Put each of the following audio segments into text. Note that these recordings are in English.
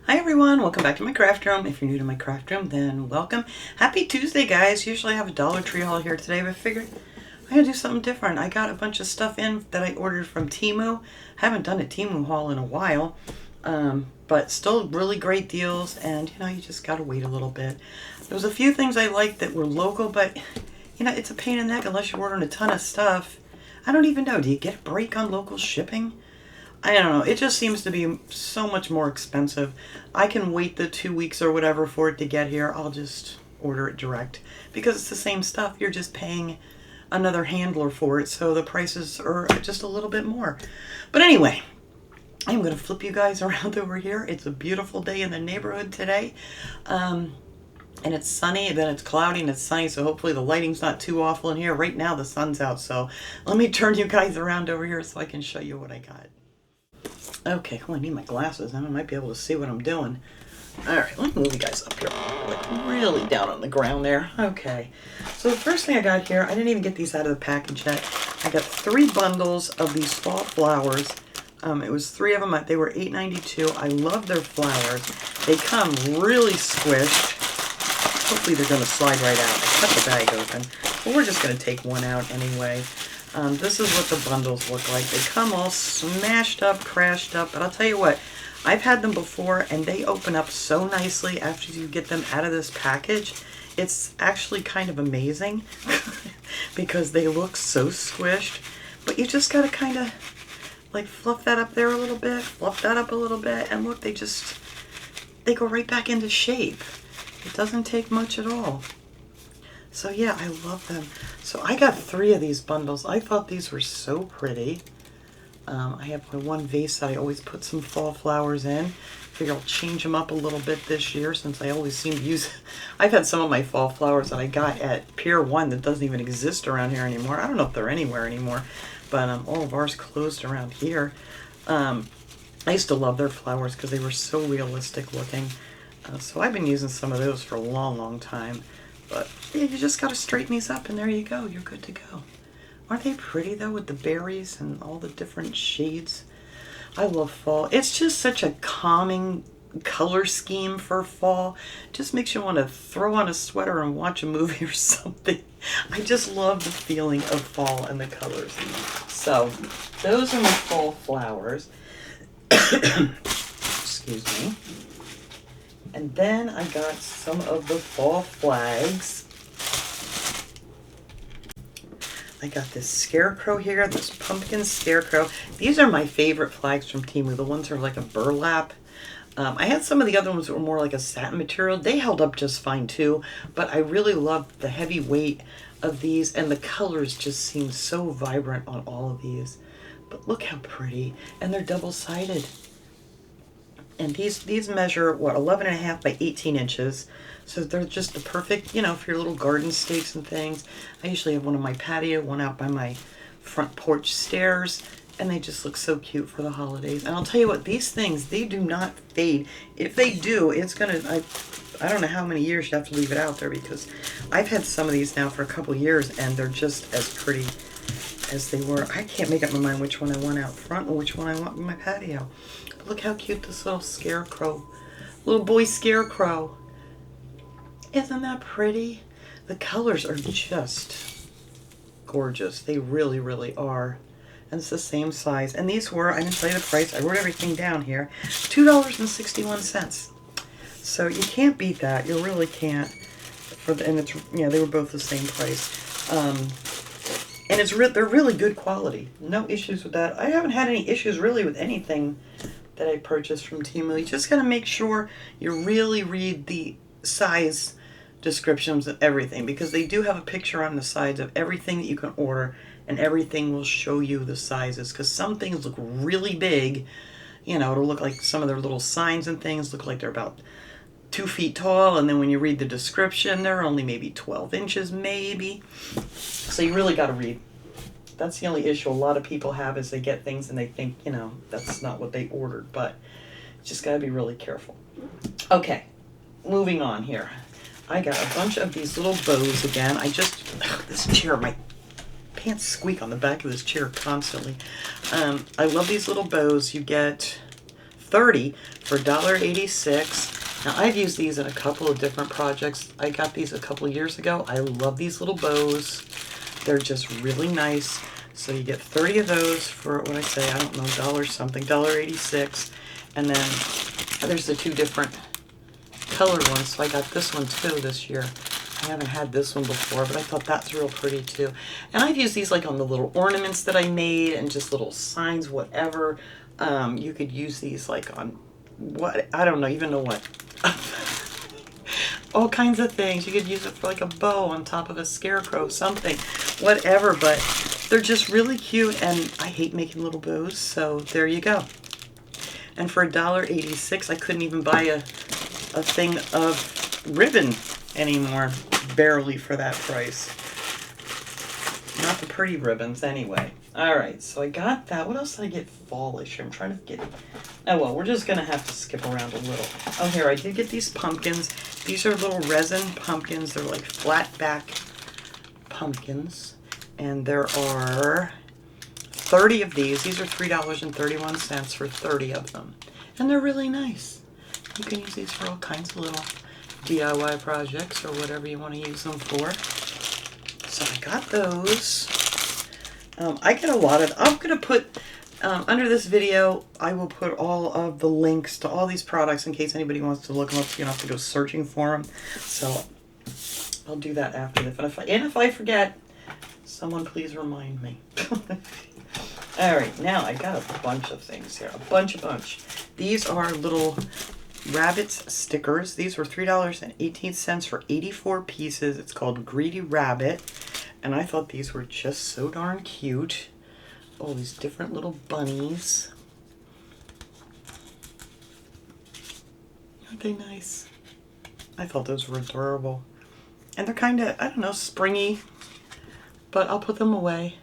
Hi everyone, welcome back to my craft room. If you're new to my craft room, then welcome. Happy Tuesday, guys. Usually I have a Dollar Tree haul here today, but I figured I'm gonna do something different. I got a bunch of stuff in that I ordered from TEMU. Haven't done a TEMU haul in a while, but still really great deals, and you just gotta wait a little bit. There was a few things I liked that were local, but it's a pain in the neck unless you're ordering a ton of stuff. I don't even know, do you get a break on local shipping? I don't know. It just seems to be so much more expensive. I can wait the 2 weeks or whatever for it to get here. I'll just order it direct because it's the same stuff. You're just paying another handler for it, so the prices are just a little bit more. But anyway, I'm going to flip you guys around over here. It's a beautiful day in the neighborhood today. And it's sunny, then it's cloudy and it's sunny, so hopefully the lighting's not too awful in here. Right now the sun's out, so let me turn you guys around over here so I can show you what I got. Okay, I need my glasses, and I might be able to see what I'm doing. Alright, let me move you guys up here, like really down on the ground there. Okay, so the first thing I got here, I didn't even get these out of the package yet. I got 3 bundles of these fall flowers. It was 3 of them. They were $8.92. I love their flowers. They come really squished. Hopefully they're going to slide right out. I cut the bag open, but we're just going to take one out anyway. This is what the bundles look like. They come all smashed up, crashed up, but I'll tell you what, I've had them before and they open up so nicely after you get them out of this package. It's actually kind of amazing because they look so squished, but you just got to kind of like fluff that up there a little bit, fluff that up a little bit, and look, they go right back into shape. It doesn't take much at all. So yeah, I love them. So I got 3 of these bundles. I thought these were so pretty. I have my one vase that I always put some fall flowers in. Figure I'll change them up a little bit this year since I always seem to use... I've had some of my fall flowers that I got at Pier 1 that doesn't even exist around here anymore. I don't know if they're anywhere anymore, but all of ours closed around here. I used to love their flowers because they were so realistic looking. So I've been using some of those for a long, long time. But yeah, you just got to straighten these up and there you go. You're good to go. Aren't they pretty though with the berries and all the different shades? I love fall. It's just such a calming color scheme for fall. Just makes you want to throw on a sweater and watch a movie or something. I just love the feeling of fall and the colors. So those are my fall flowers. Excuse me. And then I got some of the fall flags. I got this scarecrow here, this pumpkin scarecrow. These are my favorite flags from TEMU. The ones that are like a burlap. I had some of the other ones that were more like a satin material. They held up just fine too, but I really loved the heavy weight of these, and the colors just seem so vibrant on all of these. But look how pretty, and they're double-sided. And these measure, what, 11.5 by 18 inches. So they're just the perfect, for your little garden stakes and things. I usually have one on my patio, one out by my front porch stairs. And they just look so cute for the holidays. And I'll tell you what, these things, they do not fade. If they do, it's going to, I don't know how many years you have to leave it out there because I've had some of these now for a couple years and they're just as pretty as they were. I can't make up my mind which one I want out front or which one I want in my patio. But look how cute this little scarecrow, little boy scarecrow. Isn't that pretty? The colors are just gorgeous. They really, really are. And it's the same size. And these were, I didn't tell you the price, I wrote everything down here, $2.61. So you can't beat that. You really can't. And it's, they were both the same price. And they're really good quality. No issues with that. I haven't had any issues really with anything that I purchased from TEMU. You just got to make sure you really read the size descriptions of everything, because they do have a picture on the sides of everything that you can order, and everything will show you the sizes, because some things look really big. It'll look like some of their little signs and things look like they're about 2 feet tall, and then when you read the description, they're only maybe 12 inches maybe. So you really got to read. That's the only issue a lot of people have, is they get things and they think, that's not what they ordered, but just got to be really careful. Okay, moving on here. I got a bunch of these little bows again. This chair, my pants squeak on the back of this chair constantly. I love these little bows. You get 30 for $1.86. Now, I've used these in a couple of different projects. I got these a couple of years ago. I love these little bows. They're just really nice. So you get 30 of those for, what I say, I don't know, $1 something, $1.86. And then there's the two different colored ones. So I got this one too this year. I haven't had this one before, but I thought that's real pretty too. And I've used these like on the little ornaments that I made and just little signs, whatever. You could use these like on what, I don't know, even know what. All kinds of things. You could use it for like a bow on top of a scarecrow, something, whatever, but they're just really cute, and I hate making little bows, so there you go. And for $1.86, I couldn't even buy a thing of ribbon anymore, barely for that price. Not the pretty ribbons anyway. All right, so I got that. What else did I get fallish? I'm trying to get, oh well, we're just gonna have to skip around a little. Oh, here, I did get these pumpkins. These are little resin pumpkins. They're like flat back pumpkins. And there are 30 of these. These are $3.31 for 30 of them. And they're really nice. You can use these for all kinds of little DIY projects or whatever you want to use them for. So I got those. I get a lot of, I'm going to put, under this video, I will put all of the links to all these products in case anybody wants to look them up so you don't have to go searching for them. So I'll do that after this. And if I forget, someone please remind me. All right, now I got a bunch of things here. A bunch. These are little rabbits stickers. These were $3.18 for 84 pieces. It's called Greedy Rabbit. And I thought these were just so darn cute. All these different little bunnies. Aren't they nice? I thought those were adorable. And they're kind of, I don't know, springy. But I'll put them away.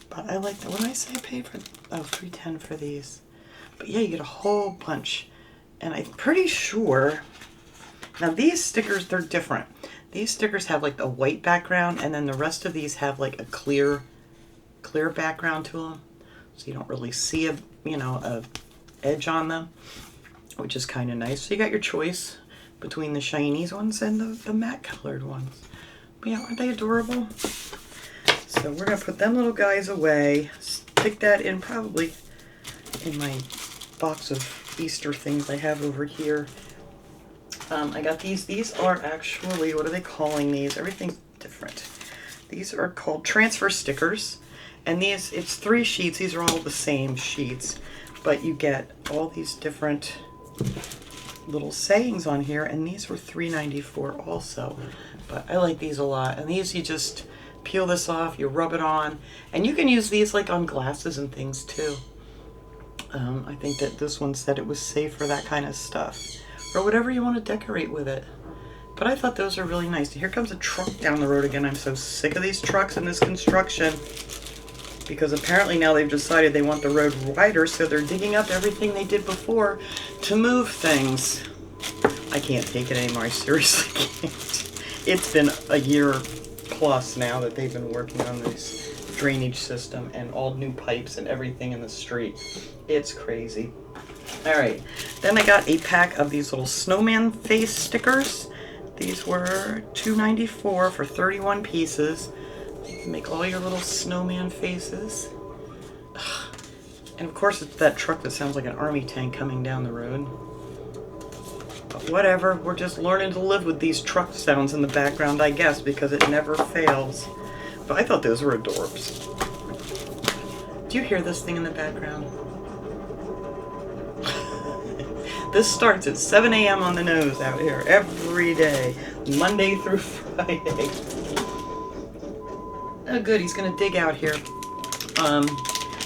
But I like that. What did I say I paid for? Oh, $3.10 for these. But yeah, you get a whole bunch. And I'm pretty sure, now these stickers, they're different. These stickers have like a white background, and then the rest of these have like a clear background to them. So you don't really see a edge on them, which is kind of nice. So you got your choice between the shinies ones and the matte colored ones. But yeah, aren't they adorable? So we're going to put them little guys away. Stick that in probably in my box of Easter things I have over here. I got these. These are actually, what are they calling these? Everything's different. These are called transfer stickers. And these, it's 3 sheets. These are all the same sheets. But you get all these different little sayings on here. And these were $3.94 also. But I like these a lot. And these, you just peel this off, you rub it on. And you can use these like on glasses and things too. I think that this one said it was safe for that kind of stuff. Or whatever you want to decorate with it. But I thought those are really nice. Here comes a truck down the road again. I'm so sick of these trucks and this construction. Because apparently now they've decided they want the road wider, so they're digging up everything they did before to move things. I can't take it anymore. I seriously can't. It's been a year plus now that they've been working on this drainage system and all new pipes and everything in the street. It's crazy. Alright, then I got a pack of these little snowman face stickers. These were $2.94 for 31 pieces. You can make all your little snowman faces. And of course it's that truck that sounds like an army tank coming down the road. But whatever, we're just learning to live with these truck sounds in the background, I guess, because it never fails. But I thought those were adorbs. Do you hear this thing in the background? This starts at 7 a.m. on the nose out here every day, Monday through Friday. Oh good, he's gonna dig out here.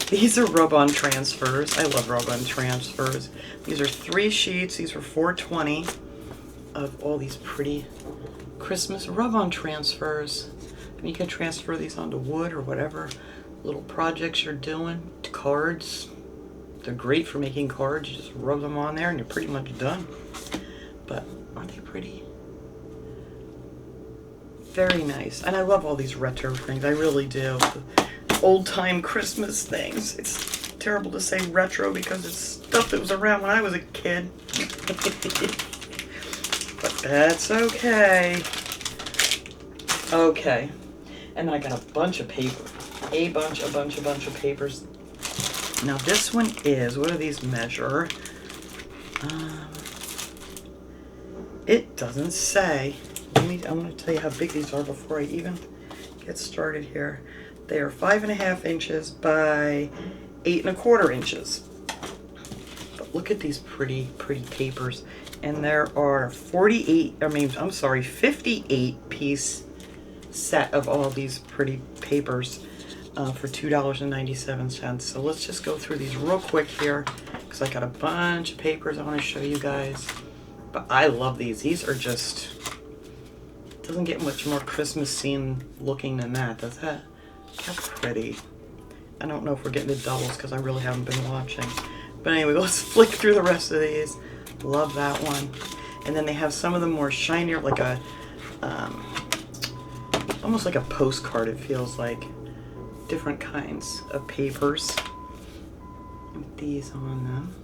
These are rub-on transfers. I love rub-on transfers. These are 3 sheets. These are $4.20 of all these pretty Christmas rub-on transfers. And you can transfer these onto wood or whatever little projects you're doing. Cards. They're great for making cards. You just rub them on there and you're pretty much done. But aren't they pretty? Very nice. And I love all these retro things. I really do. The old-time Christmas things. It's terrible to say retro because it's stuff that was around when I was a kid. But that's okay. Okay. And then I got a bunch of paper. A bunch of papers. Now this one is, what do these measure? It doesn't say. I want to tell you how big these are before I even get started here. They are 5.5 inches by 8.25 inches. But look at these pretty papers. And there are 58 piece set of all these pretty papers for $2.97. So let's just go through these real quick here because I got a bunch of papers I want to show you guys. But I love these. These are just, doesn't get much more Christmas scene looking than that, does that? How pretty. I don't know if we're getting the doubles because I really haven't been watching. But anyway, let's flick through the rest of these. Love that one. And then they have some of them more shinier, like a, almost like a postcard, it feels like. Different kinds of papers. With these on them.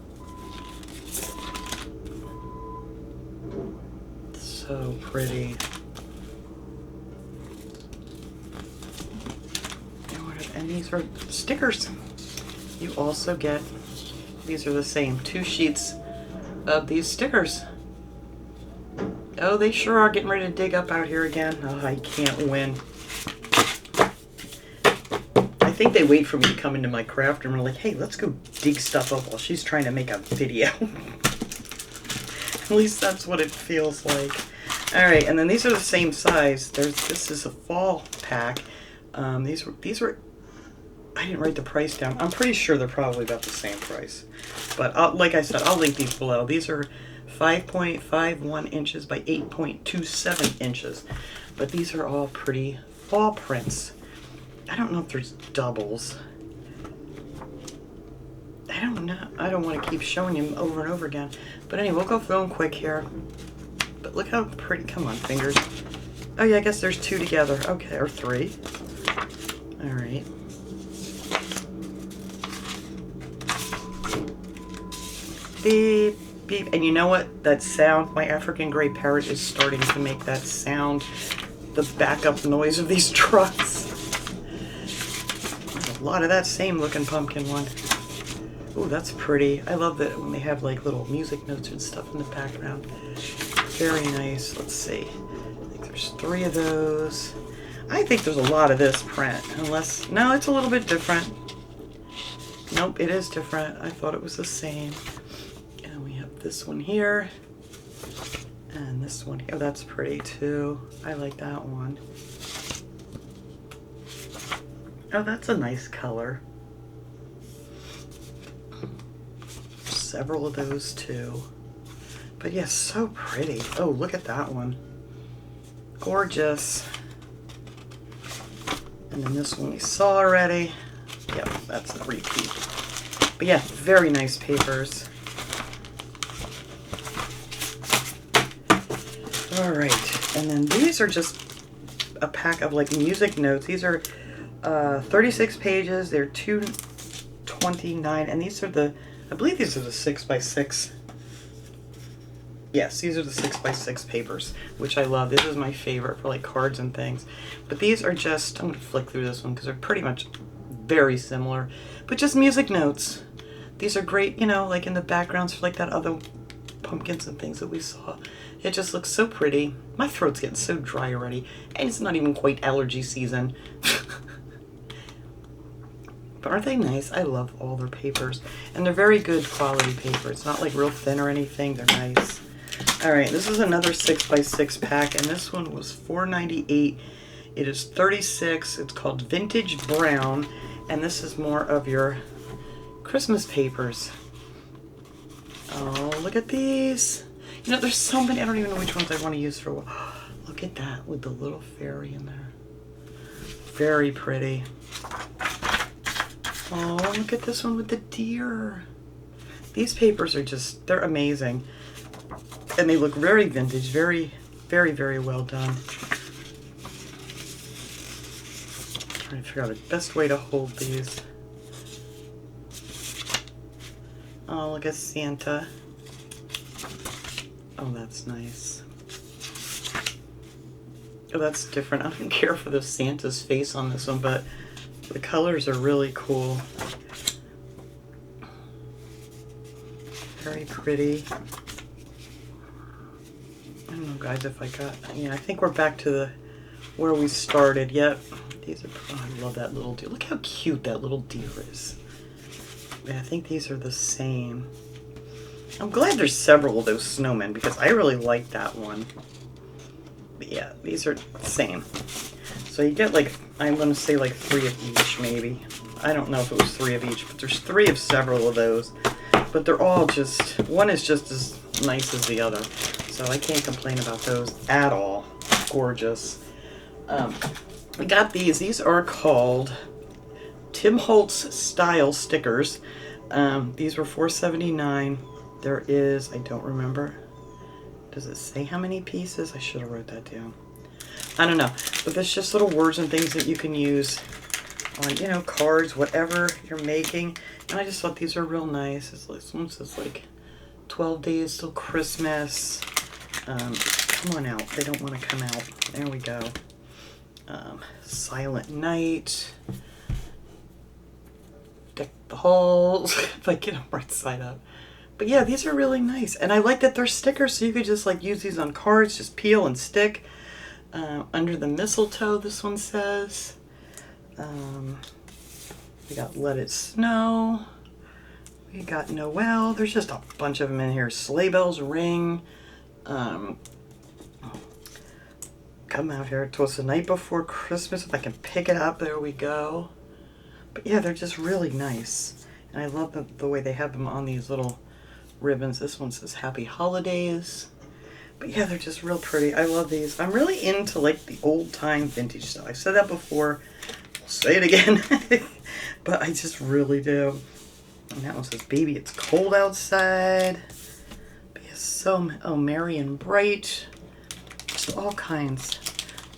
So pretty. And these are stickers. You also get, these are the same, 2 sheets of these stickers. Oh, they sure are getting ready to dig up out here again. Oh, I can't win. I think they wait for me to come into my craft room and like, hey, let's go dig stuff up while she's trying to make a video. At least that's what it feels like. All right, and then these are the same size. This is a fall pack. These were. I didn't write the price down. I'm pretty sure they're probably about the same price. But like I said, I'll link these below. These are 5.51 inches by 8.27 inches. But these are all pretty fall prints. I don't know if there's doubles. I don't know. I don't want to keep showing you them over and over again. But anyway, we'll go through them quick here. But look how pretty. Come on, fingers. Oh yeah, I guess there's 2 together. Okay, or 3. All right. Beep, beep. And you know what? That sound, my African gray parrot is starting to make that sound. The backup noise of these trucks. There's a lot of that same looking pumpkin one. Ooh, that's pretty. I love that when they have like little music notes and stuff in the background. Very nice. Let's see. I think there's 3 of those. I think there's a lot of this print. Unless, no, it's a little bit different. Nope, it is different. I thought it was the same. This one here and this one here. Oh, that's pretty too. I like that one. Oh, that's a nice color. Several of those too. But yes, so pretty. Oh, look at that one. Gorgeous. And then this one we saw already. Yep, that's the repeat. But yeah, very nice papers. All right, and then these are just a pack of like music notes. These are 36 pages. They're $2.29, and these are the, I believe these are the 6x6. Yes, these are the 6x6 papers, which I love. This is my favorite for like cards and things. But these are just, I'm gonna flick through this one because they're pretty much very similar, but just music notes. These are great, you know, like in the backgrounds for like that other pumpkins and things that we saw. It just looks so pretty. My throat's getting so dry already, and it's not even quite allergy season. But aren't they nice? I love all their papers, and they're very good quality paper. It's not like real thin or anything. They're nice. All right, this is another 6x6 pack, and this one was $4.98. It is 36. It's called Vintage Brown, and this is more of your Christmas papers. Oh, look at these. You know, there's so many. I don't even know which ones I want to use for what. Look at that with the little fairy in there. Very pretty. Oh, look at this one with the deer. These papers are just, they're amazing. And they look very vintage, very, very, very well done. I'm trying to figure out the best way to hold these. Oh, look at Santa. Oh, that's nice. Oh, that's different. I don't care for the Santa's face on this one, but the colors are really cool. Very pretty. I don't know, guys, if I got... Yeah, I think we're back to where we started. Yep. These are... Oh, I love that little deer. Look how cute that little deer is. Yeah, I think these are the same. I'm glad there's several of those snowmen because I really like that one. But yeah, these are the same. So you get like, I'm going to say like 3 of each maybe. I don't know if it was 3 of each, but there's 3 of several of those. But they're all just, one is just as nice as the other. So I can't complain about those at all. Gorgeous. I got these. These are called Tim Holtz style stickers. These were $4.79. There is, I don't remember. Does it say how many pieces? I should have wrote that down. I don't know. But there's just little words and things that you can use on, you know, cards, whatever you're making. And I just thought these are real nice. This one says like 12 days till Christmas. Come on out. They don't want to come out. There we go. Silent Night. Deck the halls. If I get them right side up. But yeah, these are really nice. And I like that they're stickers, so you could just like use these on cards, just peel and stick. Under the mistletoe, this one says. We got Let It Snow. We got Noel. There's just a bunch of them in here. Sleigh Bells Ring. Come out here. It was the night before Christmas. If I can pick it up, there we go. But yeah, they're just really nice. And I love the way they have them on these little ribbons. This one says Happy Holidays. But yeah, they're just real pretty. I love these. I'm really into like the old time vintage stuff. I said that before. I'll say it again. But I just really do. And that one says Baby It's Cold Outside. But yeah, so, oh, Merry and Bright. Just all kinds.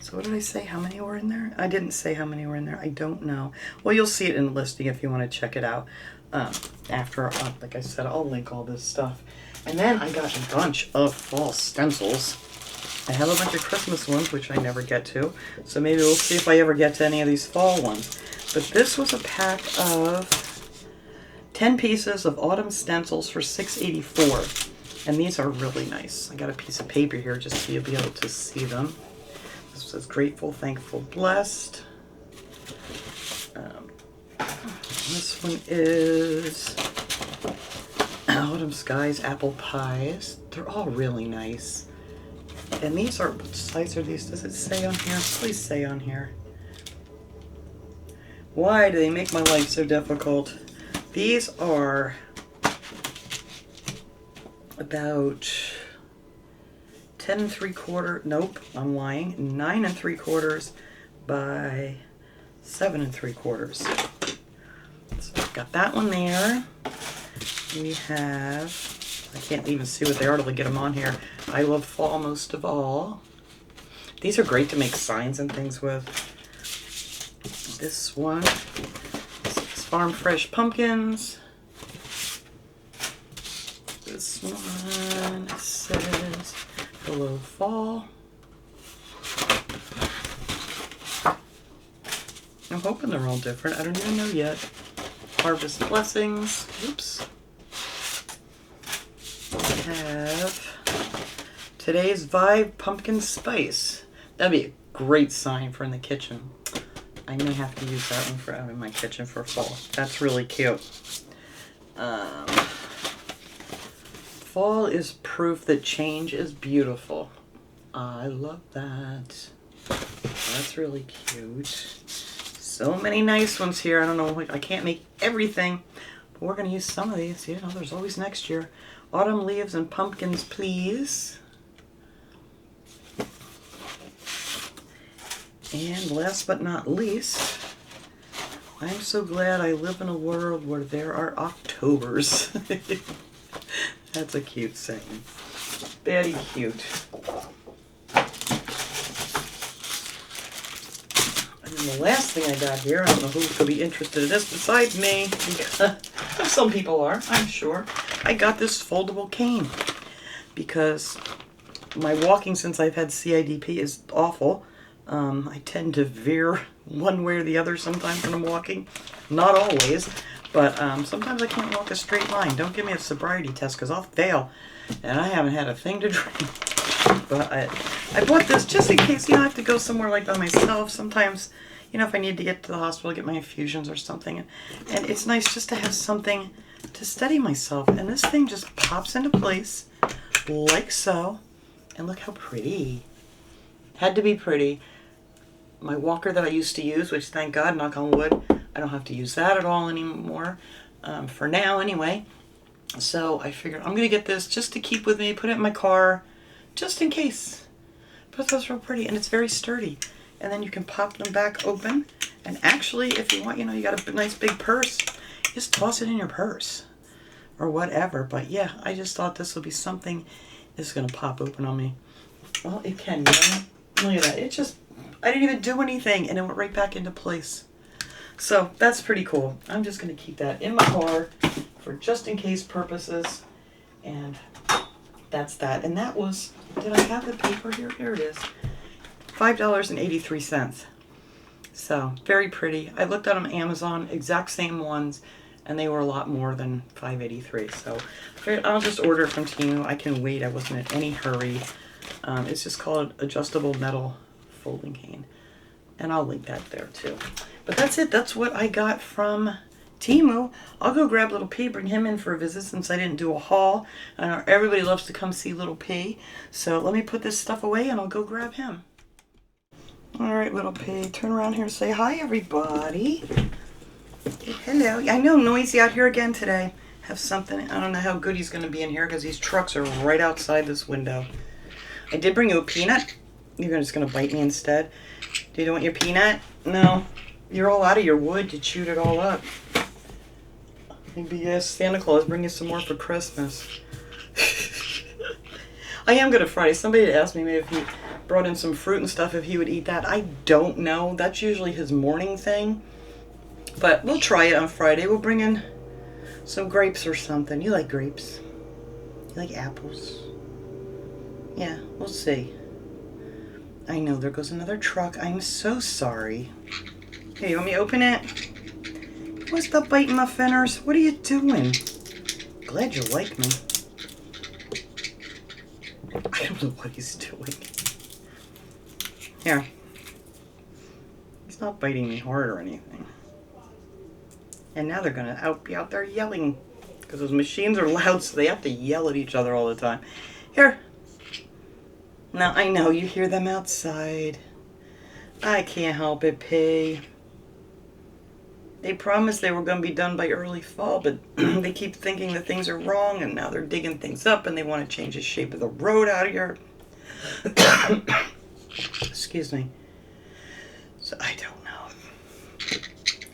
So what did I say? How many were in there? I didn't say how many were in there. I don't know. Well, you'll see it in the listing if you want to check it out. After, like I said, I'll link all this stuff. And then I got a bunch of fall stencils. I have a bunch of Christmas ones, which I never get to. So maybe we'll see if I ever get to any of these fall ones. But this was a pack of 10 pieces of autumn stencils for $6.84. And these are really nice. I got a piece of paper here just so you'll be able to see them. This says Grateful, Thankful, Blessed. This one is Autumn Skies, Apple Pies. They're all really nice. And these are, which size are these? Does it say on here? Please say on here. Why do they make my life so difficult? These are about 10 3/4, nope, I'm lying, 9 3/4 by 7 3/4. So I've got that one there. We have, I can't even see what they are till I get them on here. I love fall most of all. These are great to make signs and things with. This one is Farm Fresh Pumpkins. This one says Hello Fall. I'm hoping they're all different. I don't even know yet. Harvest Blessings. Oops. We have Today's Vibe Pumpkin Spice. That'd be a great sign for in the kitchen. I may have to use that one for out in my kitchen for fall. That's really cute. Fall is proof that change is beautiful. I love that. That's really cute. So many nice ones here. I don't know, I can't make everything, but we're going to use some of these. You know, there's always next year. Autumn Leaves and Pumpkins, Please. And last but not least, I'm so glad I live in a world where there are Octobers. That's a cute saying. Very cute. And then the last thing I got here, I don't know who could be interested in this besides me, because some people are, I'm sure. I got this foldable cane because my walking since I've had CIDP is awful. I tend to veer one way or the other sometimes when I'm walking. Not always, but sometimes I can't walk a straight line. Don't give me a sobriety test because I'll fail. And I haven't had a thing to drink. But I bought this just in case, I have to go somewhere like by myself. Sometimes, if I need to get to the hospital, get my infusions or something. And it's nice just to have something to steady myself. And this thing just pops into place like so. And look how pretty. Had to be pretty. My walker that I used to use, which thank God, knock on wood, I don't have to use that at all anymore. For now, anyway. So I figured I'm going to get this just to keep with me, put it in my car, just in case. But that's real pretty, and it's very sturdy. And then you can pop them back open. And actually, if you want, you got a nice big purse, just toss it in your purse or whatever. But yeah, I just thought this would be something. This is going to pop open on me. Well, it can, Look at that. I didn't even do anything, and it went right back into place. So that's pretty cool. I'm just going to keep that in my car for just in case purposes. And that's that. And that was, did I have the paper here? Here it is. $5.83. So very pretty. I looked at them on Amazon, exact same ones, and they were a lot more than $5.83. So I'll just order it from TEMU. I can wait. I wasn't in any hurry. It's just called Adjustable Metal Folding Cane. And I'll link that there too. But that's it. That's what I got from TEMU. I'll go grab Little P, bring him in for a visit since I didn't do a haul. I know everybody loves to come see Little P. So let me put this stuff away and I'll go grab him. All right, Little P, turn around here and say hi, everybody. Hello. I know, noisy out here again today. Have something. I don't know how good he's going to be in here because these trucks are right outside this window. I did bring you a peanut. You're just going to bite me instead. Do you want your peanut? No. You're all out of your wood. You chewed it all up. Maybe Santa Claus bring you some more for Christmas. I am good at Friday. Somebody had asked me maybe if he brought in some fruit and stuff, if he would eat that. I don't know. That's usually his morning thing. But we'll try it on Friday. We'll bring in some grapes or something. You like grapes? You like apples? Yeah, we'll see. I know, there goes another truck. I'm so sorry. Here, you want me to open it? What's the biting my fingers? What are you doing? Glad you like me. I don't know what he's doing. Here. He's not biting me hard or anything. And now they're going to be out there yelling. Because those machines are loud, so they have to yell at each other all the time. Here. Now, I know you hear them outside. I can't help it, P. They promised they were going to be done by early fall, but they keep thinking that things are wrong, and now they're digging things up, and they want to change the shape of the road out here. Excuse me. So, I don't know.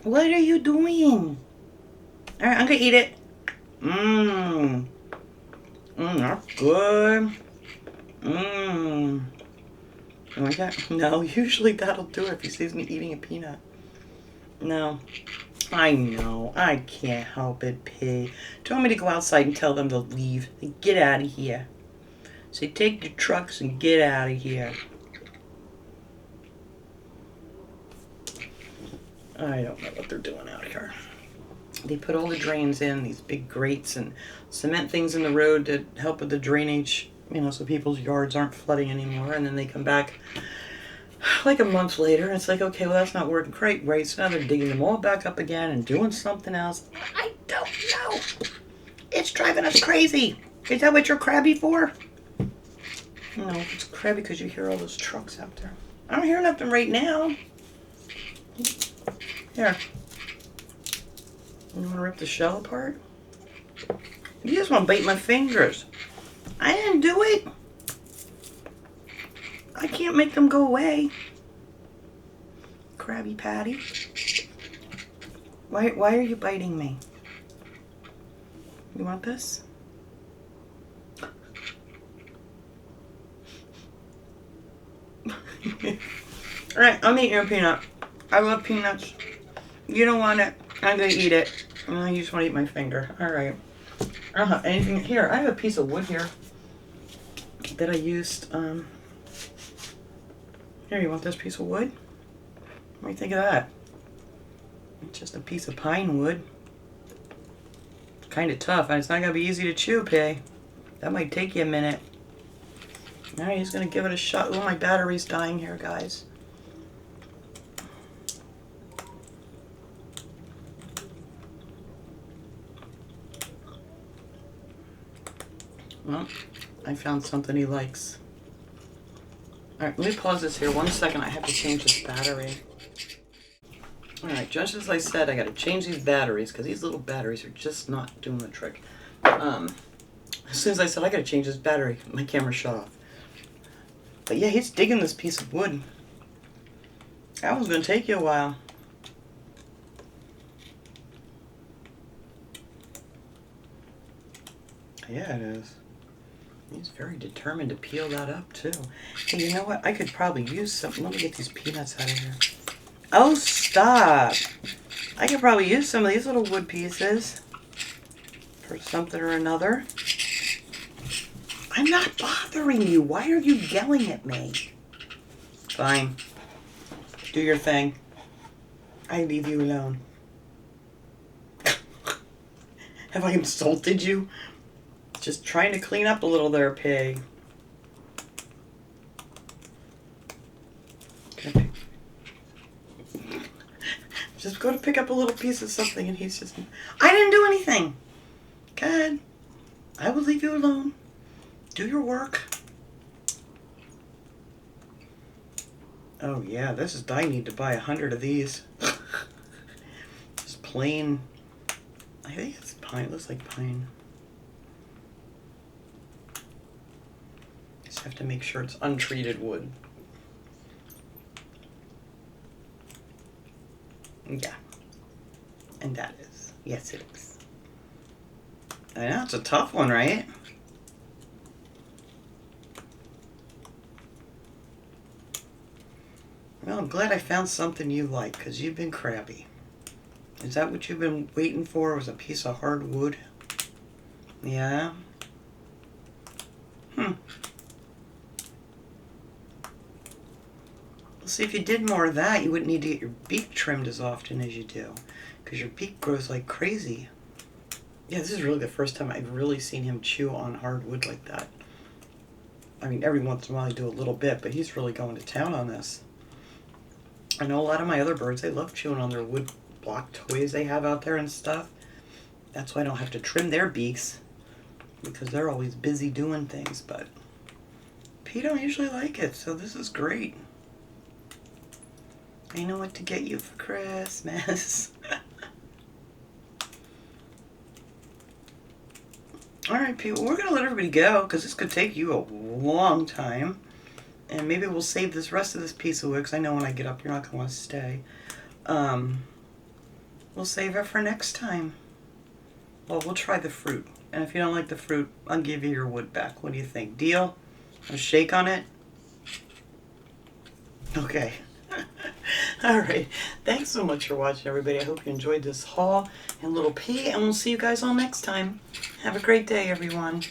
What are you doing? All right, I'm going to eat it. That's good. You like that? No, usually that'll do it if he sees me eating a peanut. No. I know. I can't help it, P. Do you want me to go outside and tell them to leave? Get out of here. So take your trucks and get out of here. I don't know what they're doing out here. They put all the drains in, these big grates, and cement things in the road to help with the drainage, so people's yards aren't flooding anymore. And then they come back like a month later, and it's like, okay, well, that's not working great. So now they're digging them all back up again and doing something else. I don't know. It's driving us crazy. Is that what you're crabby for? No, it's crabby because you hear all those trucks out there. I don't hear nothing right now. Here. You want to rip the shell apart? You just want to bite my fingers. I didn't do it. I can't make them go away. Krabby Patty. Why are you biting me? You want this? Alright, I'm eating your peanut. I love peanuts. You don't want it. I'm going to eat it. You just want to eat my finger. Alright. I don't have anything here. I have a piece of wood here that I used. Here, you want this piece of wood? What do you think of that? It's just a piece of pine wood. It's kind of tough, and it's not going to be easy to chew, Pay. That might take you a minute. Alright, he's going to give it a shot. Oh, my battery's dying here, guys. Well, I found something he likes. Alright, let me pause this here 1 second. I have to change this battery. Alright, just as I said, I got to change these batteries because these little batteries are just not doing the trick. As soon as I said I got to change this battery, my camera shut off. But yeah, he's digging this piece of wood. That one's going to take you a while. Yeah, it is. He's very determined to peel that up, too. Hey, you know what? I could probably use something. Let me get these peanuts out of here. Oh, stop! I could probably use some of these little wood pieces for something or another. I'm not bothering you. Why are you yelling at me? Fine. Do your thing. I leave you alone. Have I insulted you? Just trying to clean up a little there, Pig. Just go to pick up a little piece of something and he's just... I didn't do anything. God, I will leave you alone. Do your work. Oh yeah, this is... I need to buy 100 of these. Just plain... I think it's pine. It looks like pine. Just have to make sure it's untreated wood. Yeah. And that is. Yes, it is. I know, it's a tough one, right? Well, I'm glad I found something you like, because you've been crabby. Is that what you've been waiting for? Was a piece of hard wood? Yeah? Well, see, if you did more of that, you wouldn't need to get your beak trimmed as often as you do, because your beak grows like crazy. Yeah, this is really the first time I've really seen him chew on hardwood like that. I mean, every once in a while I do a little bit, but he's really going to town on this. I know a lot of my other birds, they love chewing on their wood block toys they have out there and stuff. That's why I don't have to trim their beaks, because they're always busy doing things, but Pete don't usually like it, so this is great. I know what to get you for Christmas. Alright, people, we're going to let everybody go, because this could take you a long time. And maybe we'll save this rest of this piece of wood, because I know when I get up you're not going to want to stay. We'll save it for next time. Well, we'll try the fruit. And if you don't like the fruit, I'll give you your wood back. What do you think? Deal? A shake on it? Okay. Alright. Thanks so much for watching, everybody. I hope you enjoyed this haul and little pea, and we'll see you guys all next time. Have a great day, everyone.